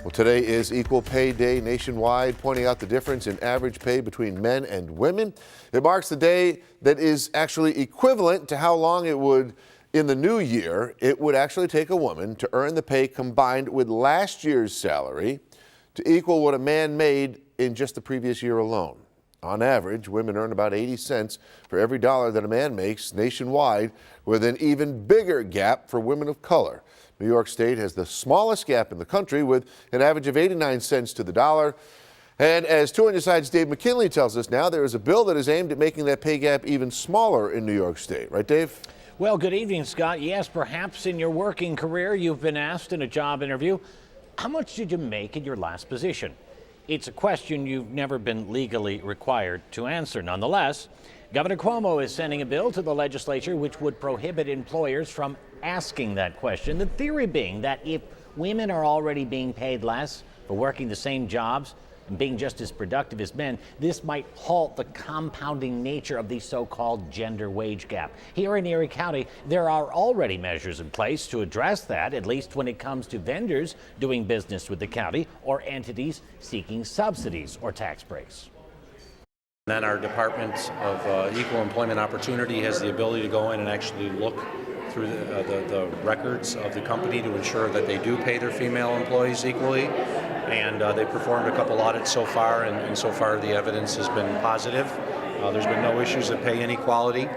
Well, today is Equal Pay Day nationwide, pointing out the difference in average pay between men and women. It marks the day that is actually equivalent to how long it would, in the new year, it would actually take a woman to earn the pay combined with last year's salary to equal what a man made in just the previous year alone. On average, women earn about 80 cents for every dollar that a man makes nationwide, with an even bigger gap for women of color. New York State has the smallest gap in the country, with an average of 89 cents to the dollar. And as 2 on your side's Dave McKinley tells us now, there is a bill that is aimed at making that pay gap even smaller in New York State. Right, Dave? Well, good evening, Scott. Yes, perhaps in your working career, you've been asked in a job interview, how much did you make in your last position? It's a question you've never been legally required to answer. Nonetheless, Governor Cuomo is sending a bill to the legislature which would prohibit employers from asking that question. The theory being that if women are already being paid less for working the same jobs and being just as productive as men, this might halt the compounding nature of the so-called gender wage gap. Here in Erie County, there are already measures in place to address that, at least when it comes to vendors doing business with the county or entities seeking subsidies or tax breaks. Then our Department of Equal Employment Opportunity has the ability to go in and actually look through the records of the company to ensure that they do pay their female employees equally. And they performed a couple audits so far, and so far the evidence has been positive. There's been no issues of pay inequality.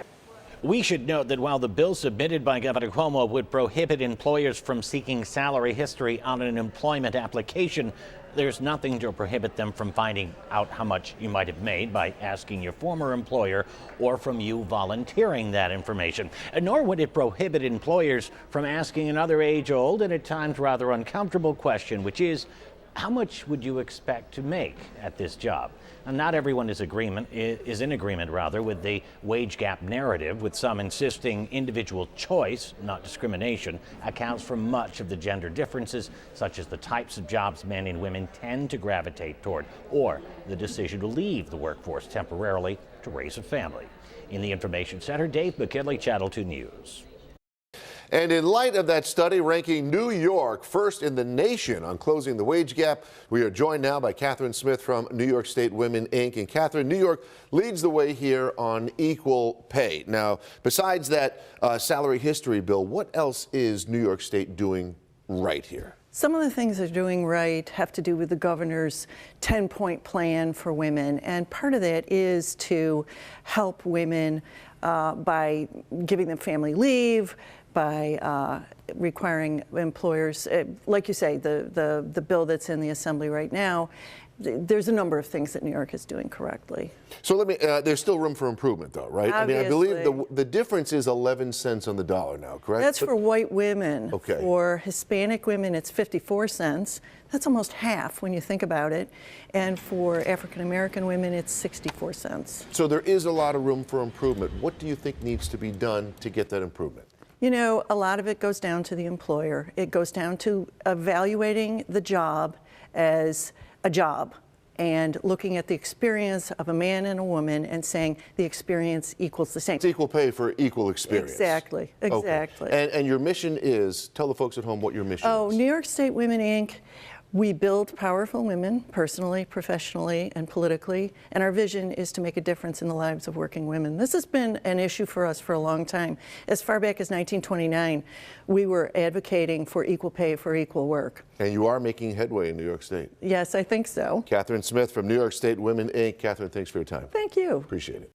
We should note that while the bill submitted by Governor Cuomo would prohibit employers from seeking salary history on an employment application, there's nothing to prohibit them from finding out how much you might have made by asking your former employer or from you volunteering that information. Nor would it prohibit employers from asking another age-old and at times rather uncomfortable question, which is, how much would you expect to make at this job? And not everyone is in agreement with the wage gap narrative, with some insisting individual choice, not discrimination, accounts for much of the gender differences, such as the types of jobs men and women tend to gravitate toward, or the decision to leave the workforce temporarily to raise a family. In the Information Center, Dave McKinley, Channel 2 News. And in light of that study ranking New York first in the nation on closing the wage gap, we are joined now by Catherine Smith from New York State Women, Inc. And Catherine, New York leads the way here on equal pay. Now, besides that salary history bill, what else is New York State doing right here? Some of the things they're doing right have to do with the governor's 10-point plan for women, and part of that is to help women by giving them family leave, by requiring employers, like you say, the bill that's in the Assembly right now. There's a number of things that New York is doing correctly. So let me, there's still room for improvement though, right? Obviously. I mean, I believe the difference is 11 cents on the dollar now, correct? That's for white women. Okay. For Hispanic women, it's 54 cents. That's almost half when you think about it. And for African American women, it's 64 cents. So there is a lot of room for improvement. What do you think needs to be done to get that improvement? You know, a lot of it goes down to the employer. It goes down to evaluating the job as a job and looking at the experience of a man and a woman and saying the experience equals the same. It's equal pay for equal experience. Exactly, exactly. Okay. And your mission is, tell the folks at home what your mission is. Oh, New York State Women, Inc., we build powerful women personally, professionally, and politically, and our vision is to make a difference in the lives of working women. This has been an issue for us for a long time. As far back as 1929, we were advocating for equal pay for equal work. And you are making headway in New York State. Yes, I think so. Catherine Smith from New York State Women, Inc. Catherine, thanks for your time. Thank you. Appreciate it.